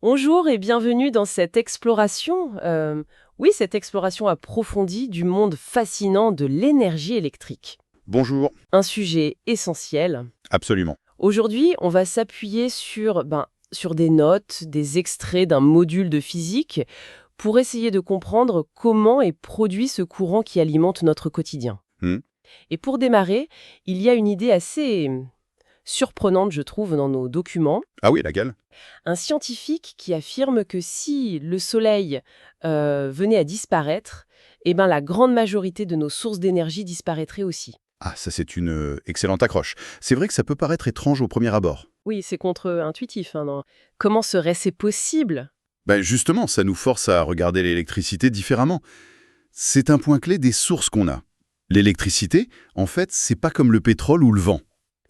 Bonjour et bienvenue dans cette exploration, cette exploration approfondie du monde fascinant de l'énergie électrique. Bonjour. Un sujet essentiel. Absolument. Aujourd'hui, on va s'appuyer sur des notes, des extraits d'un module de physique pour essayer de comprendre comment est produit ce courant qui alimente notre quotidien. Hmm. Et pour démarrer, il y a une idée assez surprenante, je trouve, dans nos documents. Ah oui, laquelle? Un scientifique qui affirme que si le Soleil venait à disparaître, eh ben, la grande majorité de nos sources d'énergie disparaîtraient aussi. Ah, ça c'est une excellente accroche. C'est vrai que ça peut paraître étrange au premier abord. Oui, c'est contre-intuitif, hein, non. Comment serait-ce possible? Ben justement, ça nous force à regarder l'électricité différemment. C'est un point clé des sources qu'on a. L'électricité, en fait, c'est pas comme le pétrole ou le vent.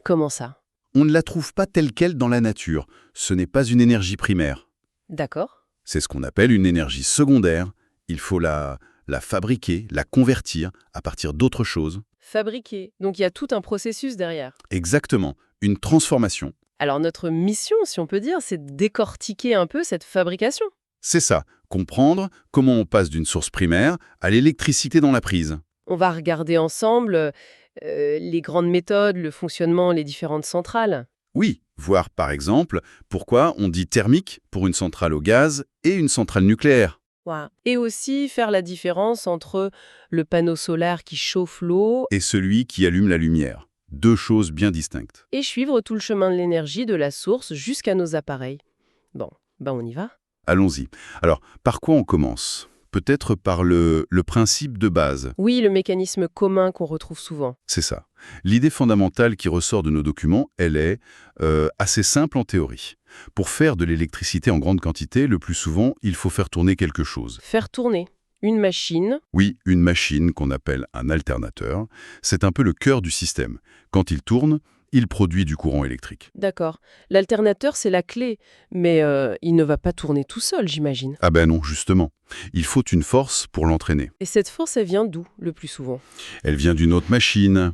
Comment ça? On ne la trouve pas telle quelle dans la nature. Ce n'est pas une énergie primaire. D'accord. C'est ce qu'on appelle une énergie secondaire. Il faut la fabriquer, la convertir à partir d'autre chose. Fabriquer. Donc il y a tout un processus derrière. Exactement, une transformation. Alors notre mission, si on peut dire, c'est de décortiquer un peu cette fabrication. C'est ça, comprendre comment on passe d'une source primaire à l'électricité dans la prise. On va regarder ensemble les grandes méthodes, le fonctionnement, les différentes centrales. Oui, voir par exemple pourquoi on dit thermique pour une centrale au gaz et une centrale nucléaire. Wow. Et aussi faire la différence entre le panneau solaire qui chauffe l'eau Et celui qui allume la lumière. Deux choses bien distinctes. et suivre tout le chemin de l'énergie de la source jusqu'à nos appareils. Bon, on y va. Allons-y. Alors, par quoi on commence? Peut-être par le principe de base. Oui, le mécanisme commun qu'on retrouve souvent. C'est ça. L'idée fondamentale qui ressort de nos documents, elle est assez simple en théorie. Pour faire de l'électricité en grande quantité, le plus souvent, il faut faire tourner quelque chose. Faire tourner une machine. Oui, une machine qu'on appelle un alternateur, c'est un peu le cœur du système. Quand il tourne, il produit du courant électrique. D'accord. L'alternateur, c'est la clé, mais il ne va pas tourner tout seul, j'imagine. Ah ben non, justement. Il faut une force pour l'entraîner. Et cette force, elle vient d'où, le plus souvent? Elle vient d'une autre machine,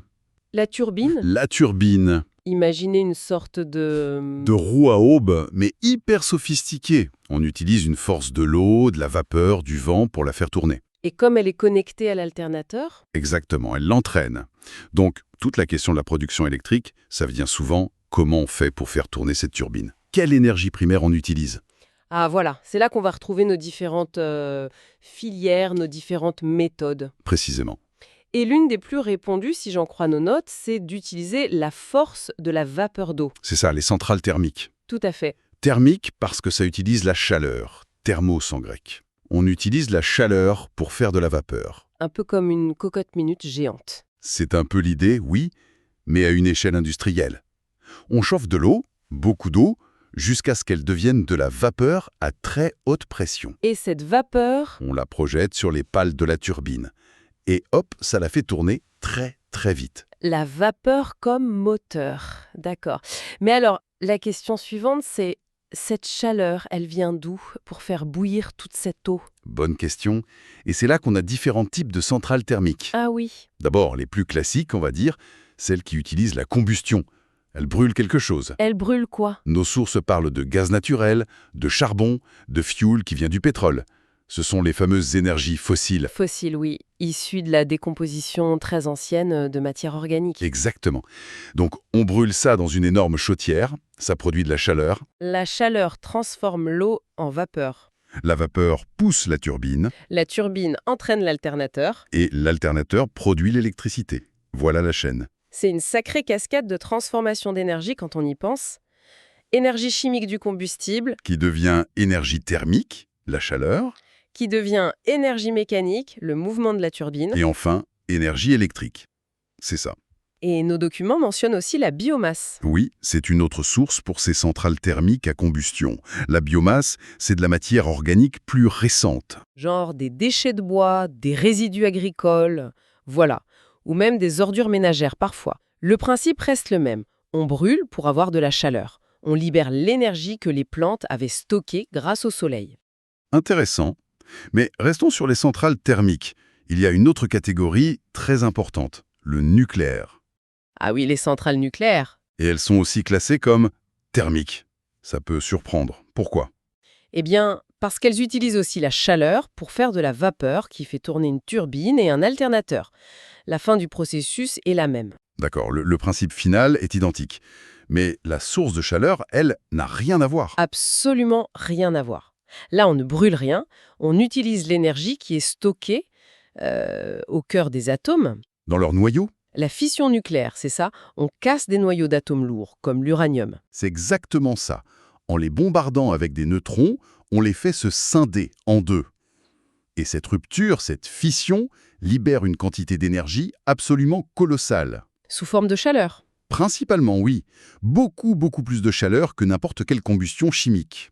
La turbine? la turbine. Imaginez une sorte de... De roue à aube, mais hyper sophistiquée. On utilise une force de l'eau, de la vapeur, du vent pour la faire tourner. Et comme elle est connectée à l'alternateur, Exactement, elle l'entraîne. Donc, toute la question de la production électrique, ça vient souvent comment on fait pour faire tourner cette turbine. Quelle énergie primaire on utilise? ah voilà, c'est là qu'on va retrouver nos différentes filières, nos différentes méthodes. Précisément. Et l'une des plus répandues, si j'en crois nos notes, c'est d'utiliser la force de la vapeur d'eau. C'est ça, les centrales thermiques. Tout à fait. Thermique parce que ça utilise la chaleur, thermos en grec. On utilise la chaleur pour faire de la vapeur. Un peu comme une cocotte minute géante. C'est un peu l'idée, oui, mais à une échelle industrielle. On chauffe de l'eau, beaucoup d'eau, jusqu'à ce qu'elle devienne de la vapeur à très haute pression. Et cette vapeur, On la projette sur les pales de la turbine. Et hop, ça la fait tourner très très vite. la vapeur comme moteur. D'accord. Mais alors, la question suivante, c'est cette chaleur, elle vient d'où pour faire bouillir toute cette eau? Bonne question. Et c'est là qu'on a différents types de centrales thermiques. Ah oui. D'abord, les plus classiques, on va dire, celles qui utilisent la combustion. Elles brûlent quelque chose. Elle brûle quoi? Nos sources parlent de gaz naturel, de charbon, de fioul qui vient du pétrole. Ce sont les fameuses énergies fossiles. Fossile, oui, issu de la décomposition très ancienne de matière organique. Exactement. Donc, on brûle ça dans une énorme chaudière, ça produit de la chaleur. La chaleur transforme l'eau en vapeur. La vapeur pousse la turbine La turbine entraîne l'alternateur. et l'alternateur produit l'électricité. Voilà la chaîne. C'est une sacrée cascade de transformation d'énergie quand on y pense. Énergie chimique du combustible, Qui devient énergie thermique, la chaleur, qui devient énergie mécanique, le mouvement de la turbine. et enfin, énergie électrique. C'est ça. Et nos documents mentionnent aussi la biomasse. Oui, c'est une autre source pour ces centrales thermiques à combustion. La biomasse, c'est de la matière organique plus récente. Genre des déchets de bois, des résidus agricoles, voilà. Ou même des ordures ménagères parfois. Le principe reste le même. On brûle pour avoir de la chaleur. On libère l'énergie que les plantes avaient stockée grâce au soleil. Intéressant. Mais restons sur les centrales thermiques. Il y a une autre catégorie très importante, le nucléaire. Ah oui, les centrales nucléaires. Et elles sont aussi classées comme thermiques. Ça peut surprendre. Pourquoi? Eh bien, parce qu'elles utilisent aussi la chaleur pour faire de la vapeur qui fait tourner une turbine et un alternateur. La fin du processus est la même. D'accord, le principe final est identique. Mais la source de chaleur, elle, n'a rien à voir. Absolument rien à voir. Là, on ne brûle rien, on utilise l'énergie qui est stockée au cœur des atomes. Dans leur noyau, La fission nucléaire, c'est ça, on casse des noyaux d'atomes lourds, comme l'uranium. c'est exactement ça. En les bombardant avec des neutrons, on les fait se scinder en deux. Et cette rupture, cette fission, libère une quantité d'énergie absolument colossale. Sous forme de chaleur. Principalement, oui. Beaucoup, beaucoup plus de chaleur que n'importe quelle combustion chimique.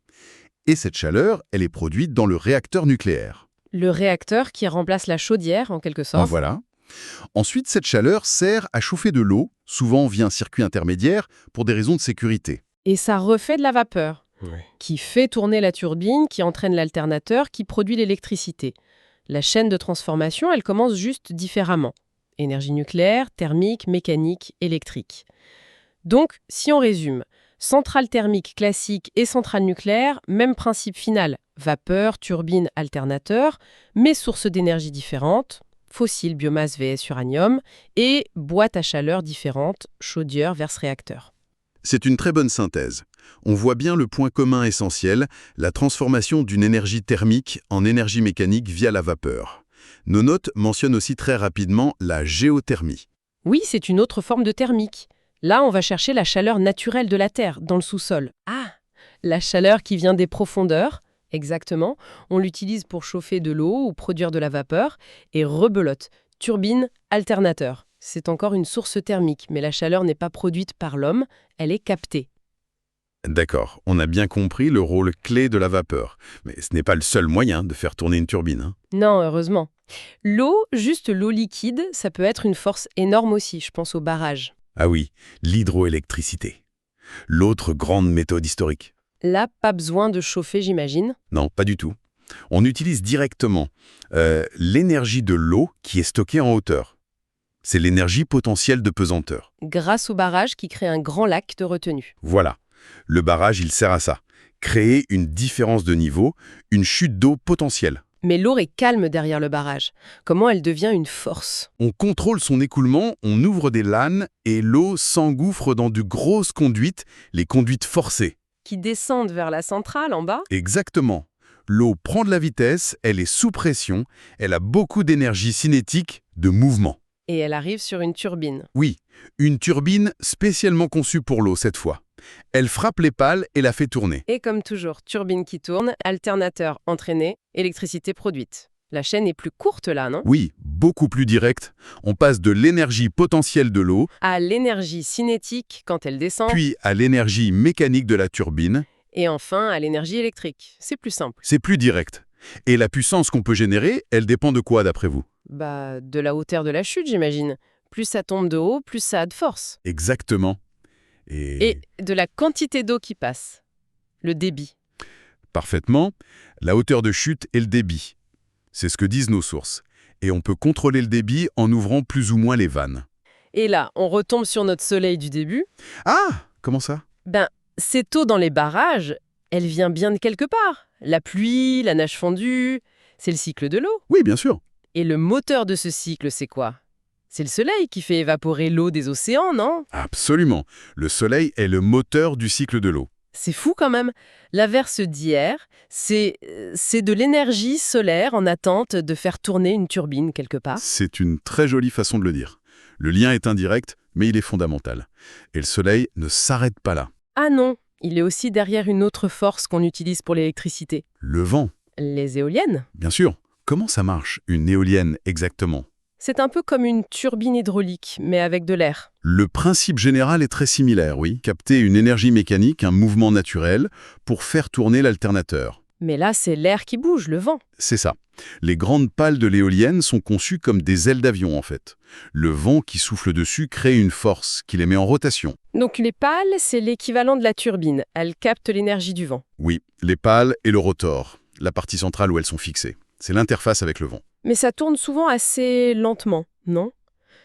Et cette chaleur, elle est produite dans le réacteur nucléaire. Le réacteur qui remplace la chaudière, en quelque En sorte. voilà. Ensuite, cette chaleur sert à chauffer de l'eau, souvent via un circuit intermédiaire, pour des raisons de sécurité. Et ça refait de la vapeur, qui fait tourner la turbine, qui entraîne l'alternateur, qui produit l'électricité. La chaîne de transformation, elle commence juste différemment. Énergie nucléaire, thermique, mécanique, électrique. Donc, si on résume, centrale thermique classique et centrale nucléaire, même principe final, vapeur, turbine, alternateur, mais sources d'énergie différentes, fossiles, biomasse vs uranium, et boîte à chaleur différentes, chaudière versus réacteur. C'est une très bonne synthèse. On voit bien le point commun essentiel, la transformation d'une énergie thermique en énergie mécanique via la vapeur. Nos notes mentionnent aussi très rapidement la géothermie. Oui, c'est une autre forme de thermique. Là, on va chercher la chaleur naturelle de la Terre, dans le sous-sol. Ah, la chaleur qui vient des profondeurs, exactement. On l'utilise pour chauffer de l'eau ou produire de la vapeur. Et rebelote, turbine, alternateur. C'est encore une source thermique, mais la chaleur n'est pas produite par l'homme, elle est captée. D'accord, on a bien compris le rôle clé de la vapeur. Mais ce n'est pas le seul moyen de faire tourner une turbine, hein. Non, heureusement. L'eau, juste l'eau liquide, ça peut être une force énorme aussi, je pense aux barrages. Ah oui, l'hydroélectricité. L'autre grande méthode historique. Là, pas besoin de chauffer, j'imagine. Non, pas du tout. On utilise directement l'énergie de l'eau qui est stockée en hauteur. C'est l'énergie potentielle de pesanteur. Grâce au barrage qui crée un grand lac de retenue. Voilà. Le barrage, il sert à ça. Créer une différence de niveau, une chute d'eau potentielle. Mais l'eau est calme derrière le barrage. Comment elle devient une force? On contrôle son écoulement, on ouvre des lanes et l'eau s'engouffre dans de grosses conduites, les conduites forcées. Qui descendent vers la centrale en bas? Exactement. L'eau prend de la vitesse, elle est sous pression, elle a beaucoup d'énergie cinétique, de mouvement. Et elle arrive sur une turbine. Oui, une turbine spécialement conçue pour l'eau cette fois. Elle frappe les pales et la fait tourner. Et comme toujours, turbine qui tourne, alternateur entraîné, électricité produite. La chaîne est plus courte là, non? Oui, beaucoup plus directe. On passe de l'énergie potentielle de l'eau, À l'énergie cinétique quand elle descend, puis à l'énergie mécanique de la turbine. et enfin à l'énergie électrique. C'est plus simple. C'est plus direct. Et la puissance qu'on peut générer, elle dépend de quoi d'après vous? Bah, de la hauteur de la chute, j'imagine. Plus ça tombe de haut, plus ça a de force. Exactement. Et de la quantité d'eau qui passe. Le débit. Parfaitement, la hauteur de chute et le débit. C'est ce que disent nos sources. Et on peut contrôler le débit en ouvrant plus ou moins les vannes. Et là, on retombe sur notre soleil du début. Ah! Comment ça? Ben, cette eau dans les barrages, elle vient bien de quelque part. La pluie, la neige fondue, c'est le cycle de l'eau. Oui, bien sûr. Et le moteur de ce cycle, c'est quoi? C'est le soleil qui fait évaporer l'eau des océans, non? Absolument. Le soleil est le moteur du cycle de l'eau. C'est fou quand même. L'averse d'hier, c'est de l'énergie solaire en attente de faire tourner une turbine quelque part. C'est une très jolie façon de le dire. Le lien est indirect, mais il est fondamental. Et le soleil ne s'arrête pas là. Ah non, il est aussi derrière une autre force qu'on utilise pour l'électricité. Le vent, Les éoliennes. bien sûr. Comment ça marche, une éolienne exactement? C'est un peu comme une turbine hydraulique, mais avec de l'air. Le principe général est très similaire, oui. Capter une énergie mécanique, un mouvement naturel, pour faire tourner l'alternateur. Mais là, c'est l'air qui bouge, le vent. C'est ça. Les grandes pales de l'éolienne sont conçues comme des ailes d'avion, en fait. Le vent qui souffle dessus crée une force qui les met en rotation. Donc les pales, c'est l'équivalent de la turbine. Elles captent l'énergie du vent. Oui, les pales et le rotor, la partie centrale où elles sont fixées. C'est l'interface avec le vent. Mais ça tourne souvent assez lentement, non?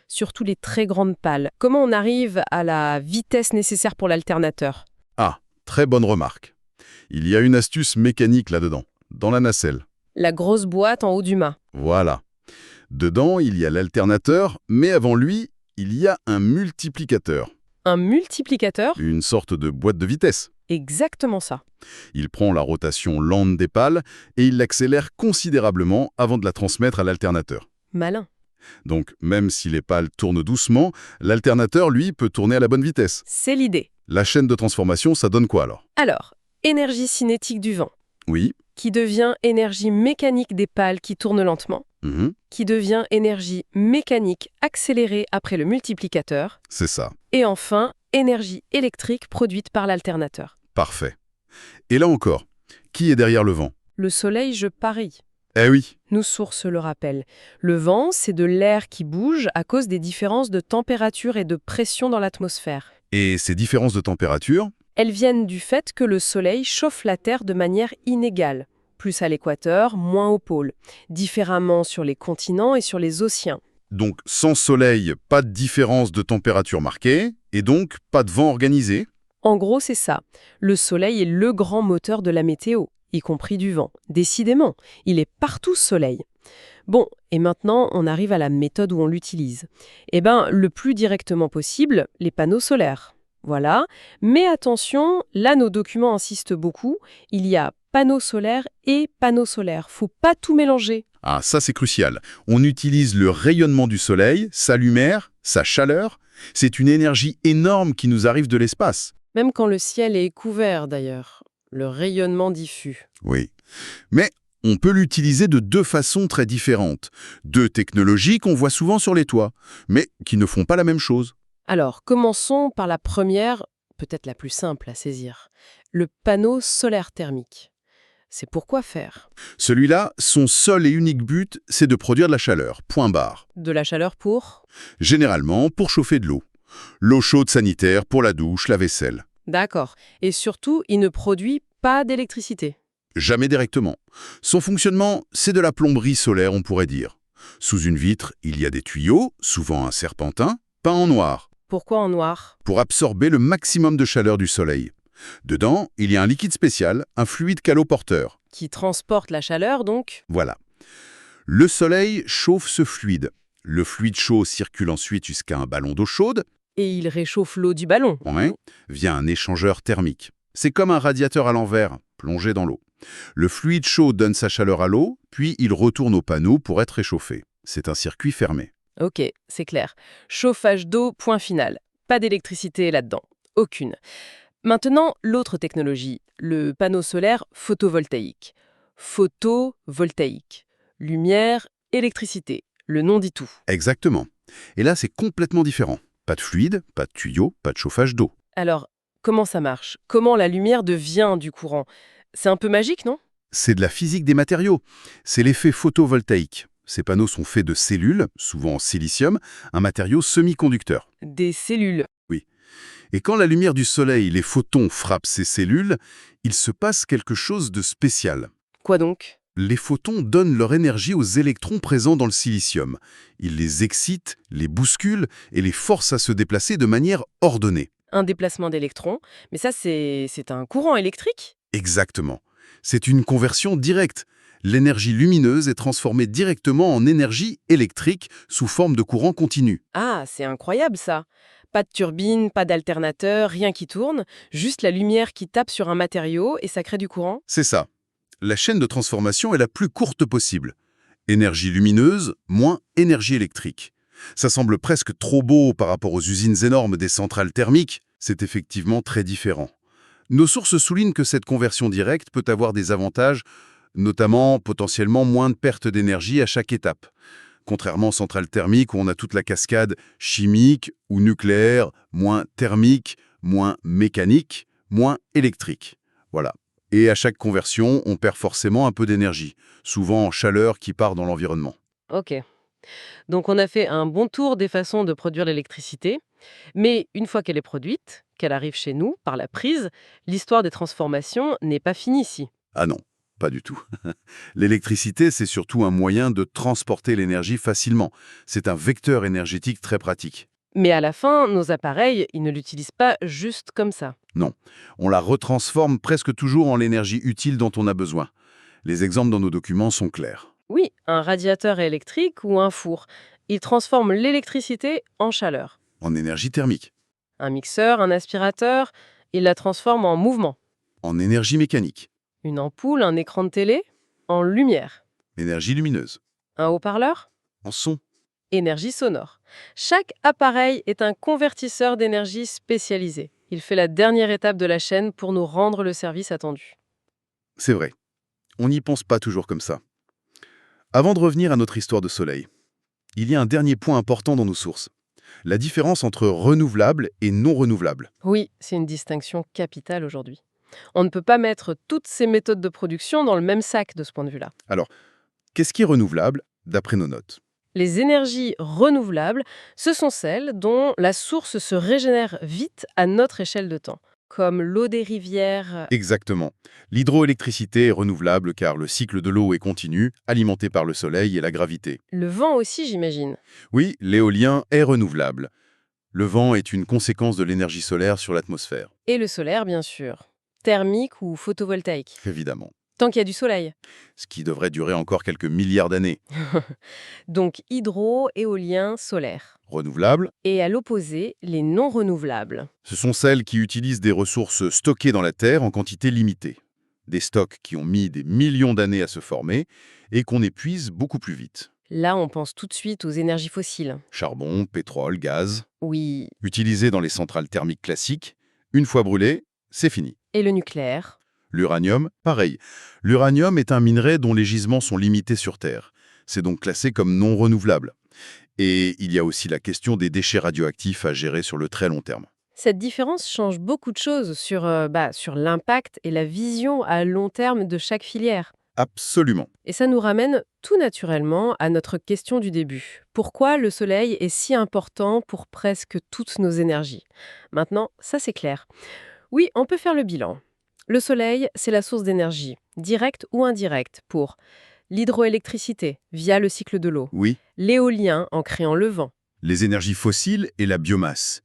Surtout les très grandes pales. Comment on arrive à la vitesse nécessaire pour l'alternateur? Ah, très bonne remarque. Il y a une astuce mécanique là-dedans, dans la nacelle. La grosse boîte en haut du mât. Voilà. Dedans, il y a l'alternateur, mais avant lui, il y a un multiplicateur, Un multiplicateur? une sorte de boîte de vitesse. Exactement ça. Il prend la rotation lente des pales et il l'accélère considérablement avant de la transmettre à l'alternateur. Malin. Donc, même si les pales tournent doucement, l'alternateur, lui, peut tourner à la bonne vitesse. C'est l'idée. La chaîne de transformation, ça donne quoi alors? Alors, énergie cinétique du vent, Oui. qui devient énergie mécanique des pales qui tournent lentement, Mhm. qui devient énergie mécanique accélérée après le multiplicateur, C'est ça. et enfin, énergie électrique produite par l'alternateur. Parfait. Et là encore, qui est derrière le vent? Le soleil, je parie. Eh oui. Nos sources le rappellent. Le vent, c'est de l'air qui bouge à cause des différences de température et de pression dans l'atmosphère. Et ces différences de température? Elles viennent du fait que le soleil chauffe la Terre de manière inégale, plus à l'équateur, moins au pôle, différemment sur les continents et sur les océans. Donc, sans soleil, pas de différence de température marquée, et donc pas de vent organisé. En gros, c'est ça. Le soleil est le grand moteur de la météo, y compris du vent. Décidément, il est partout soleil. Bon, et maintenant, on arrive à la méthode où on l'utilise. Eh bien, le plus directement possible, les panneaux solaires. Voilà. Mais attention, là, nos documents insistent beaucoup. Il y a panneaux solaires et panneaux solaires. Faut pas tout mélanger. Ah, ça c'est crucial. On utilise le rayonnement du soleil, sa lumière, sa chaleur. C'est une énergie énorme qui nous arrive de l'espace. Même quand le ciel est couvert, d'ailleurs. Le rayonnement diffus. Oui. Mais on peut l'utiliser de deux façons très différentes. Deux technologies qu'on voit souvent sur les toits, mais qui ne font pas la même chose. Alors, commençons par la première, peut-être la plus simple à saisir. Le panneau solaire thermique. C'est pour quoi faire? Celui-là, son seul et unique but, c'est de produire de la chaleur, point barre. De la chaleur pour? Généralement pour chauffer de l'eau. L'eau chaude sanitaire pour la douche, la vaisselle. D'accord. Et surtout, il ne produit pas d'électricité. Jamais directement. Son fonctionnement, c'est de la plomberie solaire, on pourrait dire. Sous une vitre, il y a des tuyaux, souvent un serpentin, peints en noir, Pourquoi en noir? pour absorber le maximum de chaleur du soleil. Dedans, il y a un liquide spécial, un fluide caloporteur. Qui transporte la chaleur, donc? Voilà. Le soleil chauffe ce fluide. Le fluide chaud circule ensuite jusqu'à un ballon d'eau chaude, Et il réchauffe l'eau du ballon. ouais, via un échangeur thermique. C'est comme un radiateur à l'envers, plongé dans l'eau. Le fluide chaud donne sa chaleur à l'eau, puis il retourne au panneau pour être réchauffé. C'est un circuit fermé. Ok, c'est clair. Chauffage d'eau, point final. Pas d'électricité là-dedans. Aucune. Maintenant, l'autre technologie, le panneau solaire photovoltaïque. Photovoltaïque. Lumière, électricité. Le nom dit tout. Exactement. Et là, c'est complètement différent. Pas de fluide, pas de tuyau, pas de chauffage d'eau. Alors, comment ça marche? Comment la lumière devient du courant? C'est un peu magique, non? C'est de la physique des matériaux. C'est l'effet photovoltaïque. Ces panneaux sont faits de cellules, souvent en silicium, un matériau semi-conducteur. Des cellules. Et quand la lumière du soleil, les photons, frappent ces cellules, il se passe quelque chose de spécial. Quoi donc? Les photons donnent leur énergie aux électrons présents dans le silicium. Ils les excitent, les bousculent et les forcent à se déplacer de manière ordonnée. Un déplacement d'électrons. Mais ça, c'est un courant électrique? Exactement. C'est une conversion directe. L'énergie lumineuse est transformée directement en énergie électrique sous forme de courant continu. Ah, c'est incroyable ça. Pas de turbine, pas d'alternateur, rien qui tourne, juste la lumière qui tape sur un matériau et ça crée du courant. C'est ça. La chaîne de transformation est la plus courte possible. Énergie lumineuse, moins énergie électrique. Ça semble presque trop beau par rapport aux usines énormes des centrales thermiques. C'est effectivement très différent. Nos sources soulignent que cette conversion directe peut avoir des avantages, notamment potentiellement moins de perte d'énergie à chaque étape. Contrairement aux centrales thermiques où on a toute la cascade chimique ou nucléaire, moins thermique, moins mécanique, moins électrique. Voilà. Et à chaque conversion, on perd forcément un peu d'énergie, souvent en chaleur qui part dans l'environnement. Ok. Donc on a fait un bon tour des façons de produire l'électricité, mais une fois qu'elle est produite, qu'elle arrive chez nous par la prise, l'histoire des transformations n'est pas finie ici. Ah non, pas du tout. L'électricité, c'est surtout un moyen de transporter l'énergie facilement. C'est un vecteur énergétique très pratique. Mais à la fin, nos appareils, ils ne l'utilisent pas juste comme ça. Non, on la retransforme presque toujours en l'énergie utile dont on a besoin. Les exemples dans nos documents sont clairs. Oui, un radiateur électrique ou un four, ils transforment l'électricité en chaleur. En énergie thermique, Un mixeur, un aspirateur, ils la transforment en mouvement. en énergie mécanique, Une ampoule, un écran de télé, en lumière. énergie lumineuse, Un haut-parleur, en son. énergie sonore. Chaque appareil est un convertisseur d'énergie spécialisé. Il fait la dernière étape de la chaîne pour nous rendre le service attendu. C'est vrai. On n'y pense pas toujours comme ça. Avant de revenir à notre histoire de soleil, il y a un dernier point important dans nos sources. La différence entre renouvelable et non renouvelable. Oui, c'est une distinction capitale aujourd'hui. On ne peut pas mettre toutes ces méthodes de production dans le même sac de ce point de vue-là. Alors, qu'est-ce qui est renouvelable d'après nos notes? Les énergies renouvelables, ce sont celles dont la source se régénère vite à notre échelle de temps, comme l'eau des rivières. Exactement. L'hydroélectricité est renouvelable car le cycle de l'eau est continu, alimenté par le soleil et la gravité. Le vent aussi, j'imagine. Oui, l'éolien est renouvelable. Le vent est une conséquence de l'énergie solaire sur l'atmosphère, Et le solaire, bien sûr. Thermique ou photovoltaïque. évidemment. Tant qu'il y a du soleil. Ce qui devrait durer encore quelques milliards d'années. Donc hydro, éolien, solaire. Renouvelable, Et à l'opposé, les non renouvelables. ce sont celles qui utilisent des ressources stockées dans la Terre en quantité limitée. Des stocks qui ont mis des millions d'années à se former et qu'on épuise beaucoup plus vite. Là, on pense tout de suite aux énergies fossiles. Charbon, pétrole, gaz, Oui. utilisés dans les centrales thermiques classiques. Une fois brûlés, c'est fini. Et le nucléaire. L'uranium, pareil. L'uranium est un minerai dont les gisements sont limités sur Terre. C'est donc classé comme non renouvelable. Et il y a aussi la question des déchets radioactifs à gérer sur le très long terme. Cette différence change beaucoup de choses sur l'impact et la vision à long terme de chaque filière. Absolument. Et ça nous ramène tout naturellement à notre question du début. Pourquoi le Soleil est si important pour presque toutes nos énergies? Maintenant, ça c'est clair. Oui, on peut faire le bilan. Le Soleil, c'est la source d'énergie, directe ou indirecte, pour l'hydroélectricité, via le cycle de l'eau, Oui, l'éolien en créant le vent, les énergies fossiles et la biomasse.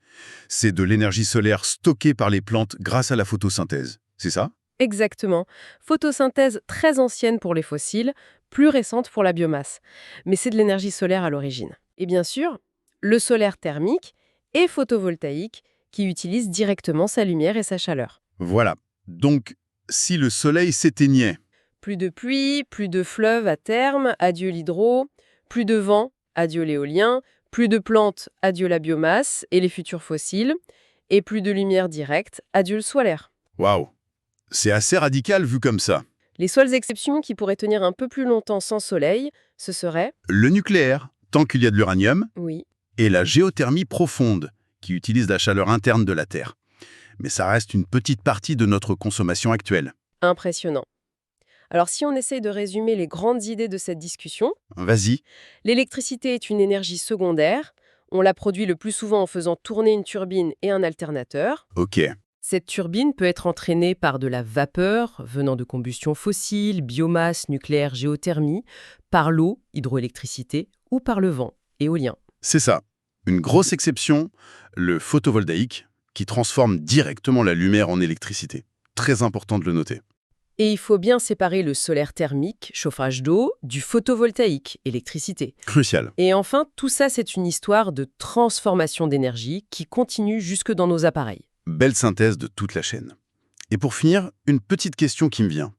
C'est de l'énergie solaire stockée par les plantes grâce à la photosynthèse. C'est ça? exactement. Photosynthèse très ancienne pour les fossiles, plus récente pour la biomasse. Mais c'est de l'énergie solaire à l'origine. Et bien sûr, le solaire thermique et photovoltaïque qui utilise directement sa lumière et sa chaleur. Voilà. Donc, si le soleil s'éteignait, Plus de pluie, plus de fleuves à terme, adieu l'hydro, plus de vent, adieu l'éolien, plus de plantes, adieu la biomasse et les futurs fossiles, et plus de lumière directe, adieu le solaire. waouh, c'est assez radical vu comme ça. Les seules exceptions qui pourraient tenir un peu plus longtemps sans soleil, ce serait, Le nucléaire, tant qu'il y a de l'uranium, oui, et la géothermie profonde, qui utilise la chaleur interne de la Terre. Mais ça reste une petite partie de notre consommation actuelle. impressionnant. Alors si on essaye de résumer les grandes idées de cette discussion, Vas-y. l'électricité est une énergie secondaire, on la produit le plus souvent en faisant tourner une turbine et un alternateur. Ok. Cette turbine peut être entraînée par de la vapeur venant de combustion fossile, biomasse, nucléaire, géothermie, par l'eau, hydroélectricité, ou par le vent, éolien. C'est ça. Une grosse exception, le photovoltaïque, qui transforme directement la lumière en électricité. Très important de le noter. Et il faut bien séparer le solaire thermique, chauffage d'eau, du photovoltaïque, électricité. Crucial. Et enfin, tout ça, c'est une histoire de transformation d'énergie qui continue jusque dans nos appareils. Belle synthèse de toute la chaîne. Et pour finir, une petite question qui me vient.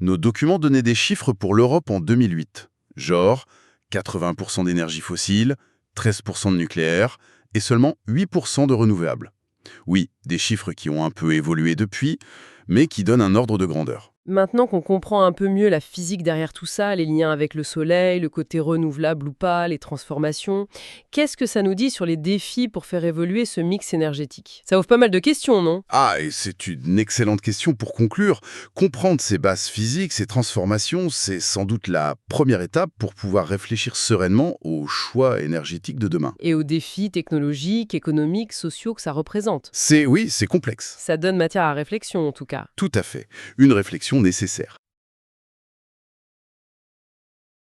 Nos documents donnaient des chiffres pour l'Europe en 2008. Genre 80% d'énergie fossile, 13% de nucléaire et seulement 8% de renouvelables. Oui, des chiffres qui ont un peu évolué depuis, mais qui donnent un ordre de grandeur. Maintenant qu'on comprend un peu mieux la physique derrière tout ça, les liens avec le soleil, le côté renouvelable ou pas, les transformations, qu'est-ce que ça nous dit sur les défis pour faire évoluer ce mix énergétique? Ça ouvre pas mal de questions, non? Ah, et c'est une excellente question pour conclure. Comprendre ces bases physiques, ces transformations, c'est sans doute la première étape pour pouvoir réfléchir sereinement aux choix énergétiques de demain. Et aux défis technologiques, économiques, sociaux que ça représente. Oui, c'est complexe. Ça donne matière à réflexion en tout cas. Tout à fait. Une réflexion nécessaire.